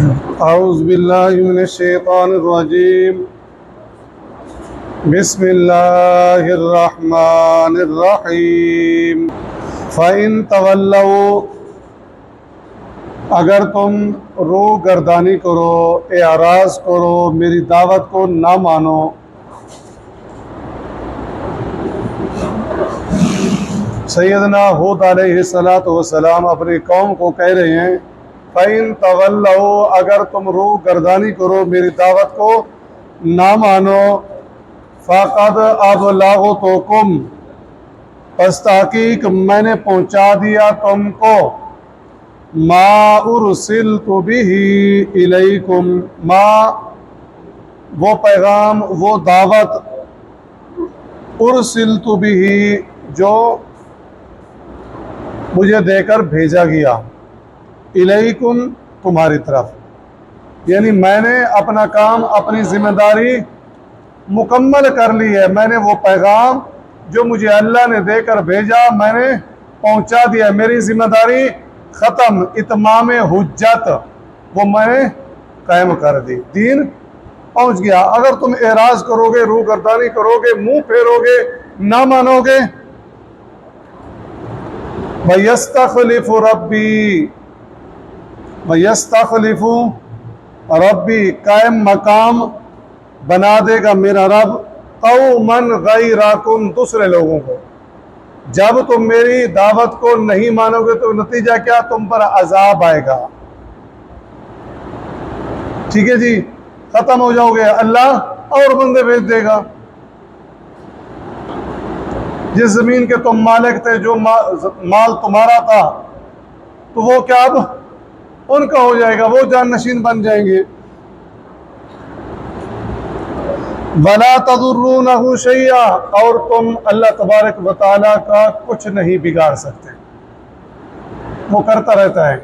اعوذ باللہ من الشیطان الرجیم بسم اللہ الرحمن الرحیم فَإِن تَوَلَّوْا اگر تم رو گردانی کرو، اعراض کرو، میری دعوت کو نہ مانو، سیدنا ہود علیہ السلام اپنی قوم کو کہہ رہے ہیں فَإِن تَوَلَّوْا اگر تم رو گردانی کرو، میری دعوت کو نہ مانو، فَقَدْ أَبْلَغْتُكُمْ پس تحقیق میں نے پہنچا دیا تم کو مَا أُرْسِلْتُ بِهِ إِلَيْكُمْ ما وہ پیغام، وہ دعوت، أُرْسِلْتُ بِهِ جو مجھے دے کر بھیجا گیا، الیکم تمہاری طرف، یعنی میں نے اپنا کام، اپنی ذمہ داری مکمل کر لی ہے۔ میں نے وہ پیغام جو مجھے اللہ نے دے کر بھیجا میں نے پہنچا دیا، میری ذمہ داری ختم، اتمام حجت وہ میں نے قائم کر دی، دین پہنچ گیا۔ اگر تم اعراض کرو گے، روح گردانی کرو گے، منہ پھیرو گے، نہ مانو گے، وَيَسْتَخْلِفُ رَبِّي وَيَسْتَخْلِفُ رَبِّي قائم مقام بنا دے گا میرا رب قَوْمًا غَيْرَكُمْ دوسرے لوگوں کو۔ جب تم میری دعوت کو نہیں مانو گے تو نتیجہ کیا؟ تم پر عذاب آئے گا، ٹھیک ہے جی، ختم ہو جاؤ گے، اللہ اور بندے بھیج دے گا۔ جس زمین کے تم مالک تھے، جو مال تمہارا تھا، تو وہ کیا اب ان کا ہو جائے گا، وہ جانشین بن جائیں گے۔ وَلَا تَضُرُّونَهُ شَيْئًا اور تم اللہ تبارک و تعالیٰ کا کچھ نہیں بگاڑ سکتے، وہ کرتا رہتا ہے۔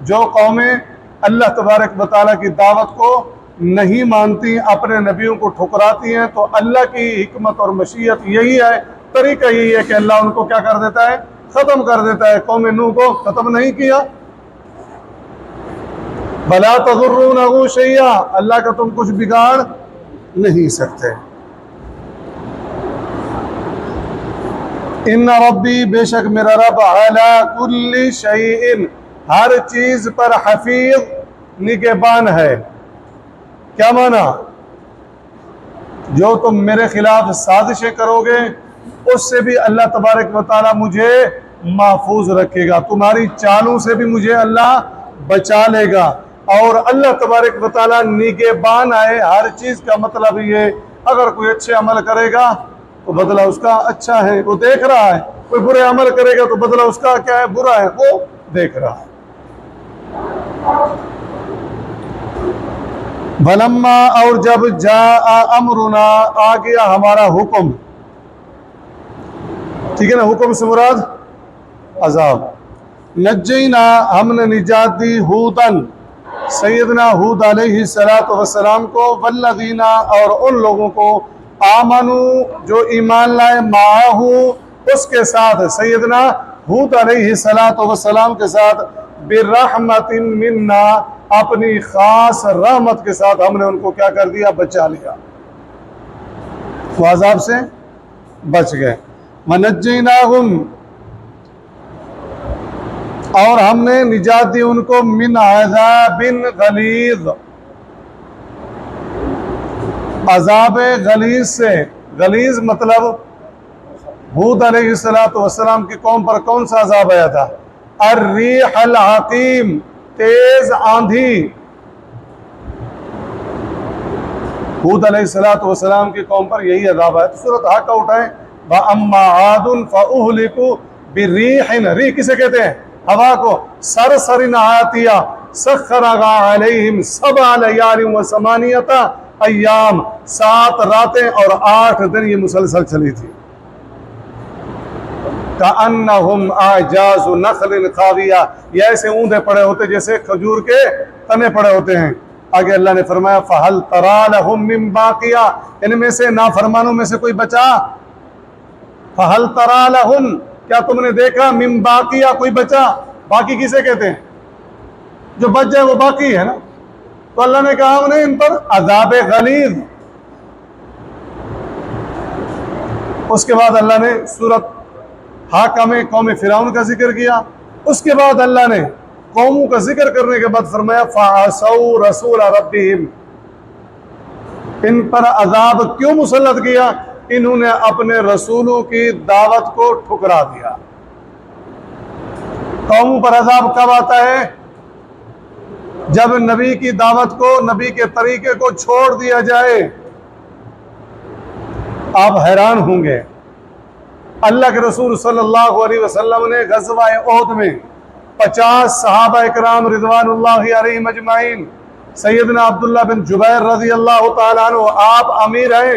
جو قومیں اللہ تبارک و تعالیٰ کی دعوت کو نہیں مانتی، اپنے نبیوں کو ٹھکراتی ہیں، تو اللہ کی حکمت اور مشیت یہی ہے، طریقہ یہی ہے کہ اللہ ان کو کیا کر دیتا ہے؟ ختم کر دیتا ہے۔ قوم نوح کو ختم نہیں کیا، وَلَا تَضُرُّونَهُ شَيْئًا اللہ کا تم کچھ بگاڑ نہیں سکتے۔ ان ربی بے شک میرا رب علی کل شیء ہر چیز پر حفیظ نگہبان ہے۔ کیا معنی؟ جو تم میرے خلاف سازشیں کرو گے اس سے بھی اللہ تبارک و تعالیٰ مجھے محفوظ رکھے گا، تمہاری چالوں سے بھی مجھے اللہ بچا لے گا، اور اللہ تبارک و تعالیٰ نگہبان ہے۔ ہر چیز کا مطلب یہ، اگر کوئی اچھے عمل کرے گا تو بدلہ اس کا اچھا ہے، وہ دیکھ رہا ہے، کوئی برے عمل کرے گا تو بدلہ اس کا کیا ہے؟ برا ہے، وہ دیکھ رہا ہے۔ وَلَمَّا اور جب جاء امرنا آ گیا ہمارا حکم، ٹھیک ہے نا، حکم سے مراد عذاب، نجینا ہم نے نجات دی ہودن سیدنا ہود علیہ السلام کو، والذین اور ان لوگوں کو، آمنو جو ایمان لائے، معاہو اس کے ساتھ، سیدنا ہود علیہ السلام کے ساتھ، برحمت منا اپنی خاص رحمت کے ساتھ ہم نے ان کو کیا کر دیا؟ بچا لیا، وہ عذاب سے بچ گئے۔ وَنَجَّيْنَاهُمْ اور ہم نے نجات دی ان کو، من عذاب غلیظ عذاب غلیظ سے۔ غلیظ مطلب ہود علیہ السلام کی قوم پر کون سا عذاب آیا تھا؟ الریح العقیم تیز آندھی۔ ہود علیہ السلام کی قوم پر یہی عذاب آیا۔ سورۃ حق کا اٹھائیں، وَأَمَّا عَادٌ فَأُهْلِكُوا بِالرِّيحٍ ریح کسے کہتے ہیں؟ ہوا کو، سرسرٍ عَاتِیَةٍ سَخَّرَهَا عَلَيْهِمْ سَبْعَ لَيَالٍ وَثَمَانِيَةَ ایام 7 راتیں اور 8 دن یہ مسلسل چلی تھی۔ كَأَنَّهُمْ أَعْجَازُ نَخْلٍ خَاوِيَةٍ یہ ایسے اونڈے پڑے ہوتے جیسے کھجور کے تنے پڑے ہوتے ہیں۔ آگے اللہ نے فرمایا فَهَلْ تَرَىٰ لَهُم مِّن بَاقِيَةٍ ان میں سے نافرمانوں میں سے کوئی بچا؟ فَهَلْ تَرَىٰ لَهُم کیا تم نے دیکھا؟ مِن بَاقِيَةٍ کوئی بچا؟ باقی کسے کہتے ہیں؟ جو بچ جائے وہ باقی ہے نا، تو اللہ نے کہا ہم نے ان پر عذاب غلیظ. اس کے بعد اللہ نے سورۃ حاقہ میں قوم فرعون کا ذکر کیا. اس کے بعد اللہ نے قوموں کا ذکر کرنے کے بعد فرمایا فَعَصَوْا رَسُولَ رَبِّهِمْ. ان پر عذاب کیوں مسلط کیا؟ انہوں نے اپنے رسولوں کی دعوت کو ٹھکرا دیا. قوموں پر عذاب کب آتا ہے؟ جب نبی کی دعوت کو، نبی کے طریقے کو چھوڑ دیا جائے. آپ حیران ہوں گے، اللہ کے رسول صلی اللہ علیہ وسلم نے غزوہ احد میں 50 صحابہ اکرام رضوان اللہ علیہم اجمعین، سیدنا عبداللہ بن جبیر رضی اللہ تعالیٰ عنہ، آپ امیر ہیں،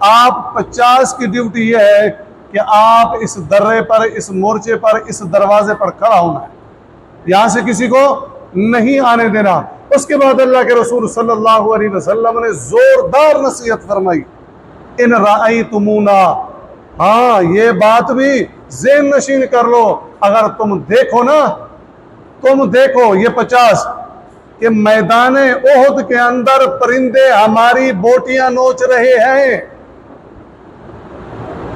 آپ 50 کی ڈیوٹی یہ ہے کہ آپ اس درے پر، اس مورچے پر، اس دروازے پر کھڑا ہونا ہے، یہاں سے کسی کو نہیں آنے دینا. اس کے بعد اللہ کے رسول صلی اللہ علیہ وسلم نے زوردار نصیحت فرمائی، ان رأیتمونا، ہاں یہ بات بھی ذہن نشین کر لو، اگر تم دیکھو نا، تم دیکھو یہ 50 کہ میدان احد کے اندر پرندے ہماری بوٹیاں نوچ رہے ہیں.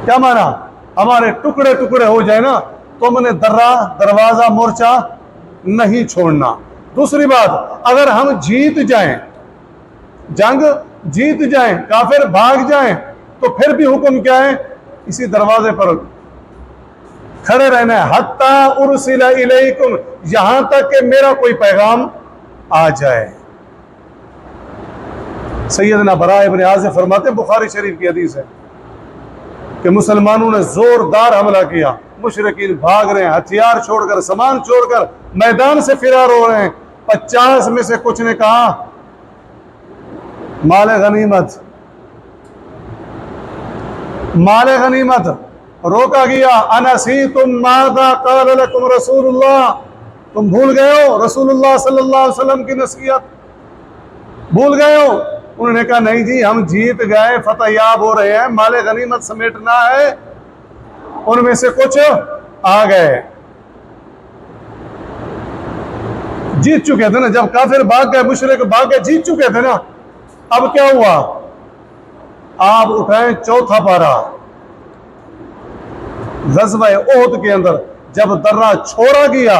کیا مانا؟ ہمارے ٹکڑے ٹکڑے ہو جائے نا، تم نے دروازہ مورچہ نہیں چھوڑنا. دوسری بات، اگر ہم جیت جائیں، جنگ جیت جائیں، کافر بھاگ جائیں، تو پھر بھی حکم کیا ہے؟ اسی دروازے پر کھڑے رہنا ہے، حتی ارسل الیکم، یہاں تک کہ میرا کوئی پیغام آ جائے. سیدنا براء ابن عازب فرماتے ہیں، بخاری شریف کی حدیث ہے کہ مسلمانوں نے زوردار حملہ کیا، مشرکین بھاگ رہے ہیں، ہتھیار چھوڑ کر، سامان چھوڑ کر میدان سے فرار ہو رہے ہیں. 50 میں سے کچھ نے کہا مال غنیمت، مال غنیمت. روکا گیا، انسیتم ماذا قال لکم رسول اللہ، تم بھول گئے ہو رسول اللہ صلی اللہ علیہ وسلم کی نصیحت، بھول گئے ہو؟ انہوں نے کہا نہیں جی، ہم جیت گئے، فتح یاب ہو رہے ہیں، مال غنیمت سمیٹنا ہے. ان میں سے کچھ آ گئے، جیت چکے تھے نا، جب کافر بھاگ گئے، مشرک بھاگ گئے، جیت چکے تھے نا. اب کیا ہوا؟ آپ اٹھائیں چوتھا پارہ، غزوہ احد کے اندر جب درہ چھوڑا گیا،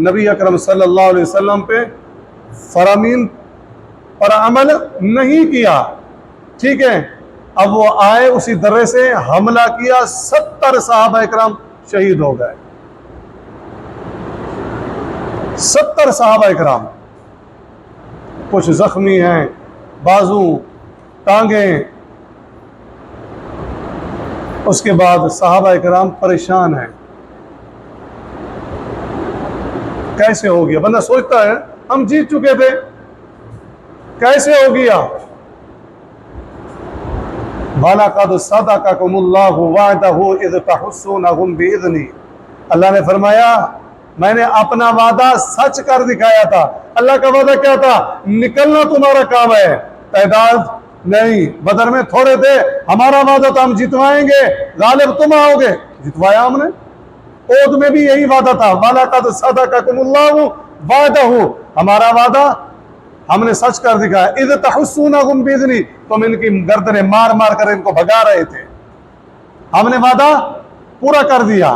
نبی اکرم صلی اللہ علیہ وسلم پہ فرامین پر عمل نہیں کیا، ٹھیک ہے. اب وہ آئے، اسی درے سے حملہ کیا، 70 صحابہ اکرام شہید ہو گئے. 70 صحابہ اکرام، کچھ زخمی ہیں، بازو، ٹانگیں. اس کے بعد صحابہ اکرام پریشان ہیں، کیسے ہو گیا؟ بندہ سوچتا ہے ہم جیت چکے تھے، کیسے ہو گیا؟ وَلَقَدْ صَدَقَكُمُ اللَّهُ وَعْدَهُ إِذْ تَحُسُّونَهُمْ بِإِذْنِهِ. اللہ نے فرمایا میں نے اپنا وعدہ سچ کر دکھایا تھا. اللہ کا وعدہ کیا تھا؟ نکلنا تمہارا کام ہے، تعداد نہیں. بدر میں تھوڑے تھے، ہمارا وعدہ تو ہم جتوائیں گے، غالب تم آؤ گے، جتوایا ہم نے. احد میں بھی یہی وعدہ تھا، وَلَقَدْ صَدَقَكُمُ اللَّهُ وَعْدَهُ، ہمارا وعدہ ہم نے سچ کر دکھایا. اذ تحسونہم باذنی، تم ان کی گردنیں مار مار کر ان کو بھگا رہے تھے، ہم نے وعدہ پورا کر دیا.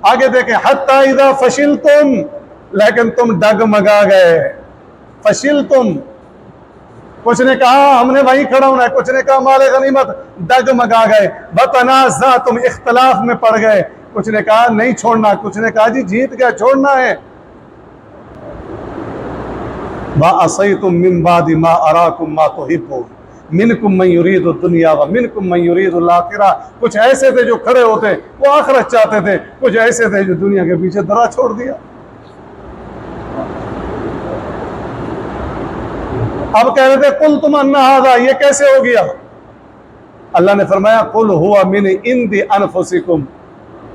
آگے دیکھیں، حتی اذا فشلتم، لیکن تم ڈگمگا گئے. فشلتم، کچھ نے کہا ہم نے وہیں کھڑا ہونا ہے، کچھ نے کہا مال غنیمت، ڈگمگا گئے. وتنازعتم، اختلاف میں پڑ گئے، کچھ نے کہا نہیں چھوڑنا، کچھ نے کہا جی جیت گیا چھوڑنا ہے. وَعَصَيْتُم مِّن بَعْدِ مَا أَرَاكُم مَّا تُحِبُّونَ مِنكُم مَّن يُرِيدُ الدُّنْيَا وَمِنكُم مَّن يُرِيدُ الْآخِرَةَ. کچھ ایسے تھے جو کھڑے ہوتے وہ آخرت چاہتے تھے، کچھ ایسے تھے جو دنیا کے پیچھے درا چھوڑ دیا. اب کہہ رہے تھے قُلْتُمْ أَنَّ هَٰذَا، یہ کیسے ہو گیا؟ اللہ نے فرمایا قُلْ هُوَ مِنْ عِنْدِ أَنفُسِكُمْ،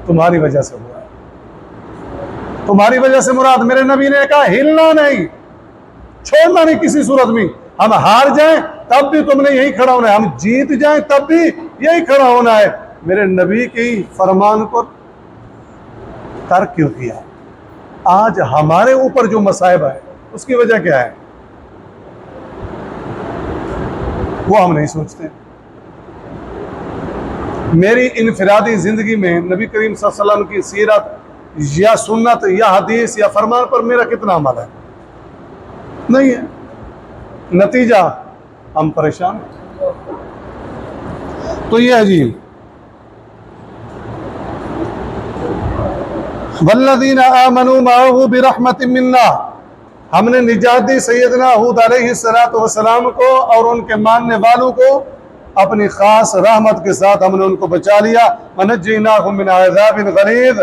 تمہاری وجہ سے ہوا ہے. تمہاری وجہ سے مراد، میرے نبی نے کہا ہلنا نہیں، چھوڑنا نہیں کسی صورت میں. ہم ہار جائیں تب بھی تم نے یہی کھڑا ہونا ہے، ہم جیت جائیں تب بھی یہی کھڑا ہونا ہے. میرے نبی کی فرمان کو ترک کیوں کیا؟ آج ہمارے اوپر جو مصائب ہے اس کی وجہ کیا ہے؟ وہ ہم نہیں سوچتے. میری انفرادی زندگی میں نبی کریم صلی اللہ علیہ وسلم کی سیرت یا سنت یا حدیث یا فرمان پر میرا کتنا عمل ہے؟ نہیں ہے. نتیجہ ہم پریشان ہیں. تو یہ عجیب والذین آمنوا معه برحمت منا، ہم نے نجات دی سیدنا ہود علیہ السلام کو اور ان کے ماننے والوں کو اپنی خاص رحمت کے ساتھ ہم نے ان کو بچا لیا. ونجیناہم من عذاب غلیظ،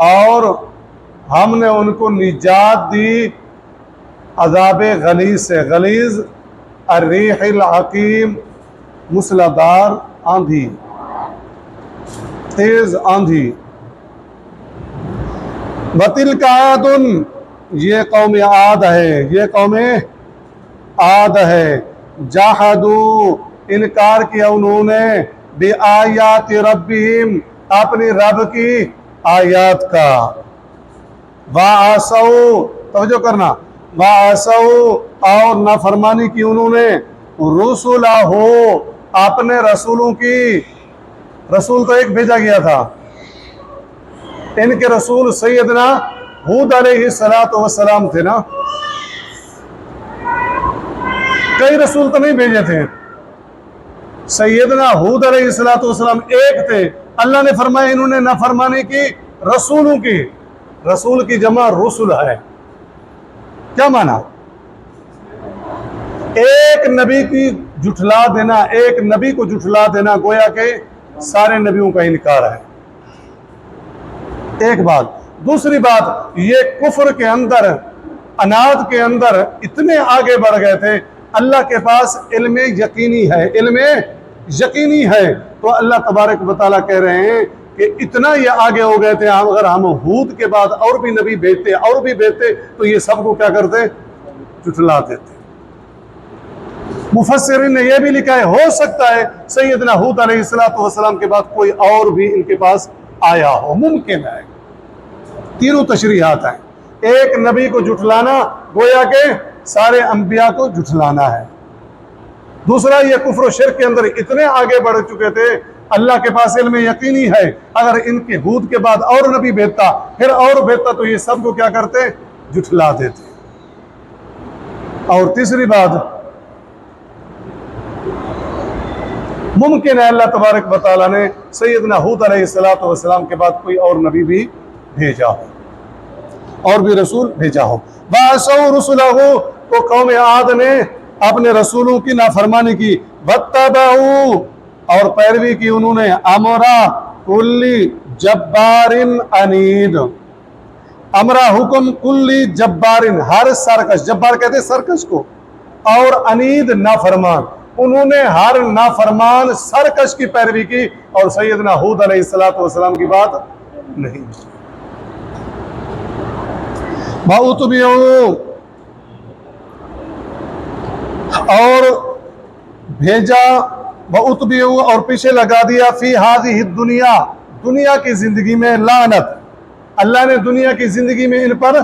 اور ہم نے ان کو نجات دی عذاب غلیظ سے. غلیظ الریح العقیم، موسلادھار آندھی، تیز آندھی. وَتِلْكَ عَادٌ، یہ قوم عاد ہے، یہ قوم عاد ہے. جاہدوا، انکار کیا انہوں نے، بِآیاتِ ربہم، اپنی رب کی آیات کا. وَعَصَوْا، توجہ کرنا، وَعَصَوْا، اور نافرمانی کی انہوں نے، رُسُلَہُ، اپنے رسولوں کی. رسول تو ایک بھیجا گیا تھا. ان کے رسول سیدنا ہود علیہ السلام تھے نا. کئی رسول تو نہیں بھیجے تھے. سیدنا ہود علیہ السلام ایک تھے. اللہ نے فرمایا انہوں نے نافرمانی کی رسولوں کی. رسول کی جمع رسل ہے. کیا معنی؟ ایک نبی کی جھٹلا دینا، ایک نبی کو جھٹلا دینا گویا کہ سارے نبیوں کا انکار ہے. ایک بات. دوسری بات، یہ کفر کے اندر، اناد کے اندر اتنے آگے بڑھ گئے تھے. اللہ کے پاس علم یقینی ہے، علم یقینی ہے. تو اللہ تبارک و تعالیٰ کہہ رہے ہیں کہ اتنا یہ آگے ہو گئے تھے، اگر ہم ہود کے بعد اور بھی نبی بھیجتے اور بھی بھیجتے تو یہ سب کو کیا کرتے؟ جھٹلا دیتے. مفسرین نے یہ بھی لکھا ہے ہو سکتا ہے سیدنا ہود علیہ السلام کے بعد کوئی اور بھی ان کے پاس آیا ہو، ممکن ہے. تینوں تشریحات ہیں. ایک نبی کو جھٹلانا گویا کہ سارے انبیاء کو جھٹلانا ہے. دوسرا، یہ کفر و شرک کے اندر اتنے آگے بڑھ چکے تھے، اللہ کے پاس علم یقینی ہے اگر ان کے ہود کے بعد اور نبی بھیجتا پھر اور بھیجتا تو یہ سب کو کیا کرتے؟ جھٹلا دیتے. اور تیسری بات، ممکن ہے اللہ تبارک و تعالیٰ نے سیدنا ہود علیہ السلام کے بعد کوئی اور نبی بھی بھیجا ہو، اور بھی رسول بھیجا ہو. وَعَصَوْا رُسُلَهُ، تو قوم عاد نے اپنے رسولوں کی نافرمانی کی. وَاتَّبَعُوا، اور پیروی کی انہوں نے، امرا کلی جبارن عنید، امرا حکم کلی جبارن، ہر سرکش، جبار کہتے ہیں سرکش کو، اور عنید نافرمان. انہوں نے ہر نافرمان سرکش کی پیروی کی اور سیدنا ہود علیہ السلام کی بات نہیں. وَأُتْبِعُوا، اور بھیجا، وَأُتْبِعُوا، اور پیچھے لگا دیا، فی ہذہ الدنیا، دنیا کی زندگی میں لعنت. اللہ نے دنیا کی زندگی میں ان پر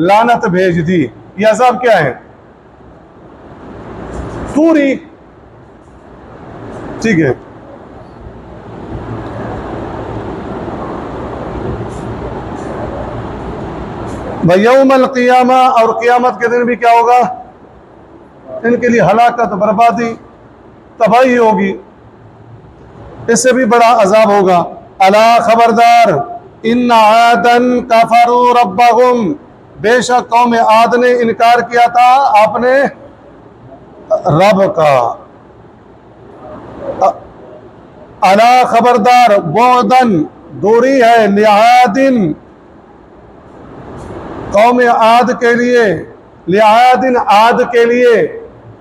لعنت بھیج دی. یہ عذاب کیا ہے؟ توری. ٹھیک ہے. وَيَوْمَ الْقِيَامَةِ، اور قیامت کے دن بھی کیا ہوگا؟ ان کے لیے ہلاکت، بربادی، تباہی ہوگی. اس سے بھی بڑا عذاب ہوگا. الا، خبردار، ان عادن کفروا ربہم، بے شک قوم عاد نے انکار کیا تھا اپنے رب کا. الا، خبردار، بعدن، دوری ہے، لعادن، قوم عاد کے لیے، لعادن، عاد کے لیے،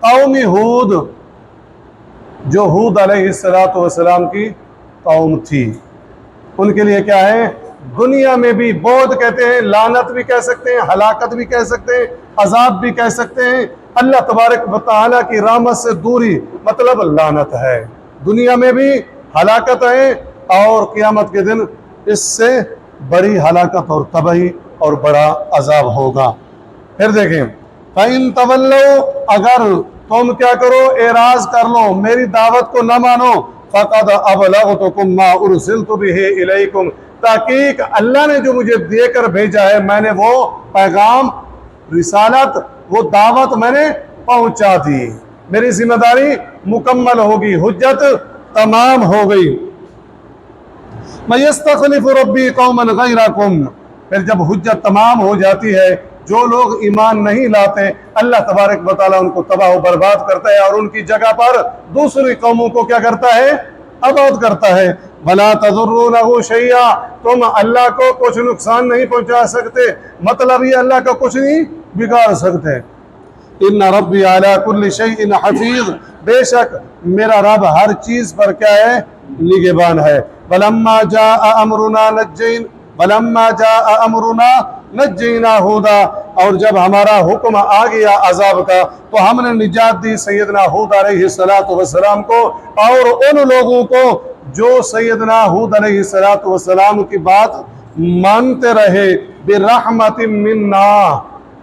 قوم ہود، جو ہود علیہ السلام کی قوم تھی. ان کے لیے کیا ہے؟ دنیا میں بھی بعد کہتے ہیں، لعنت بھی کہہ سکتے ہیں، ہلاکت بھی کہہ سکتے ہیں، عذاب بھی کہہ سکتے ہیں. اللہ تبارک و تعالیٰ کی رحمت سے دوری مطلب لعنت ہے. دنیا میں بھی ہلاکت ہے اور قیامت کے دن اس سے بڑی ہلاکت اور تباہی اور بڑا عذاب ہوگا. پھر دیکھیں، فَإِن تَوَلَّوْا، اگر تم کیا کرو اعراض کر لو میری دعوت کو نہ مانو فقد ابلغتکم ما ارسلت به الیکم تحقیق اللہ نے جو مجھے دے کر بھیجا ہے میں نے وہ پیغام رسالت وہ دعوت میں نے پہنچا دی میری ذمہ داری مکمل ہوگی حجت تمام ہو گئی مَيَسْتَخْلِفُ رَبِّي قَوْمًا غَيْرَكُمْ پھر جب حجت تمام ہو جاتی ہے جو لوگ ایمان نہیں لاتے اللہ تبارک و تعالیٰ ان کو تباہ و برباد کرتا ہے اور ان کی جگہ پر دوسری قوموں کو کیا کرتا ہے آباد کرتا ہے بَلَا تَضُرُّونَهُ شَيْئًا تم اللہ کو کچھ نقصان نہیں پہنچا سکتے مطلب یہ اللہ کا کچھ نہیں بگاڑ سکتے ان ربی علی کل شیء حفیظ بے شک میرا رب ہر چیز پر کیا ہے نگہبان ہے ولما جاء امرنا نجینا ہودا اور جب ہمارا حکم آ گیا عذاب کا تو ہم نے نجات دی سیدنا ہود علیہ السلام کو اور ان لوگوں کو جو سیدنا ہود علیہ السلام کی بات مانتے رہے برحمت منا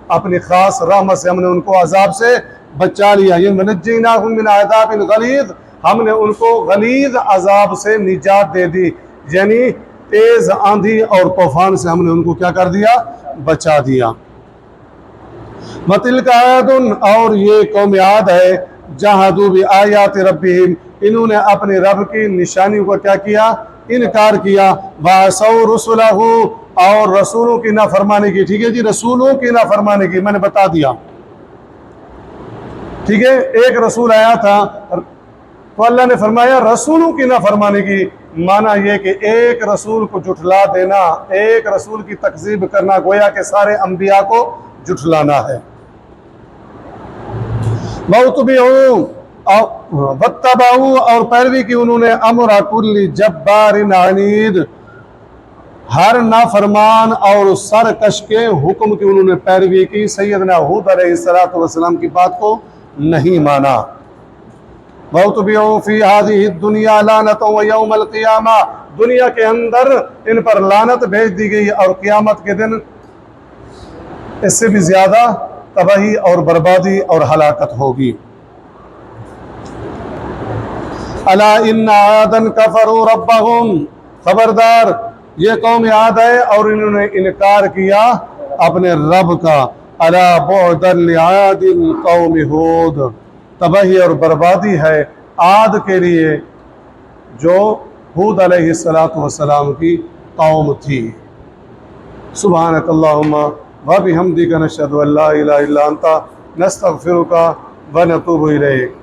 اپنی خاص رحمت سے ہم نے ان کو عذاب سے بچا لیا یہ نجیناہم من عذاب غلیظ ہم نے ان کو غلیظ عذاب سے نجات دے دی یعنی تیز آندھی اور طوفان سے ہم نے ان کو کیا کر دیا بچا دیا وَتِلْكَ عَادٌ اور یہ قوم عاد ہے جَحَدُوا بِآيَاتِ رَبِّهِمْ انہوں نے اپنے رب کی نشانیوں کو کیا کیا انکار کیا وَعَصَوْا رُسُلَهُ اور رسولوں کی نافرمانی کی ٹھیک ہے جی رسولوں کی نافرمانی کی میں نے بتا دیا ٹھیک ہے ایک رسول آیا تھا تو اللہ نے فرمایا رسولوں کی نافرمانی کی معنی یہ کہ ایک رسول کو جھٹلا دینا ایک رسول کی تکذیب کرنا گویا کہ سارے انبیاء کو جھٹلانا ہے وَاتَّبَعُوا اور پیروی کی انہوں نے امر کل جبار عنید ہر نافرمان اور سرکش کے حکم کی انہوں نے پیروی کی سیدنا ہود علیہ السلام کی بات کو نہیں مانا وَاتُبِعُوا فِي هَذِهِ الدُّنْيَا لَعْنَةً وَيَوْمَ الْقِيَامَةِ دنیا کے اندر ان پر لعنت بھیج دی گئی اور قیامت کے دن اس سے بھی زیادہ تباہی اور بربادی اور ہلاکت ہوگی أَلَا إِنَّ عَادًا كَفَرُوا رَبَّهُمْ خبردار یہ قوم عاد ہے اور انہوں نے انکار کیا اپنے رب کا أَلَا بُعْدًا لِعَادٍ قَوْمِ هُودٍ تباہی اور بربادی ہے عاد کے لیے جو ہود علیہ السلام کی قوم تھی سبحانک اللہم وبحمدک نشہد ان لا الہ الا انت نستغفرک ونتوب الیک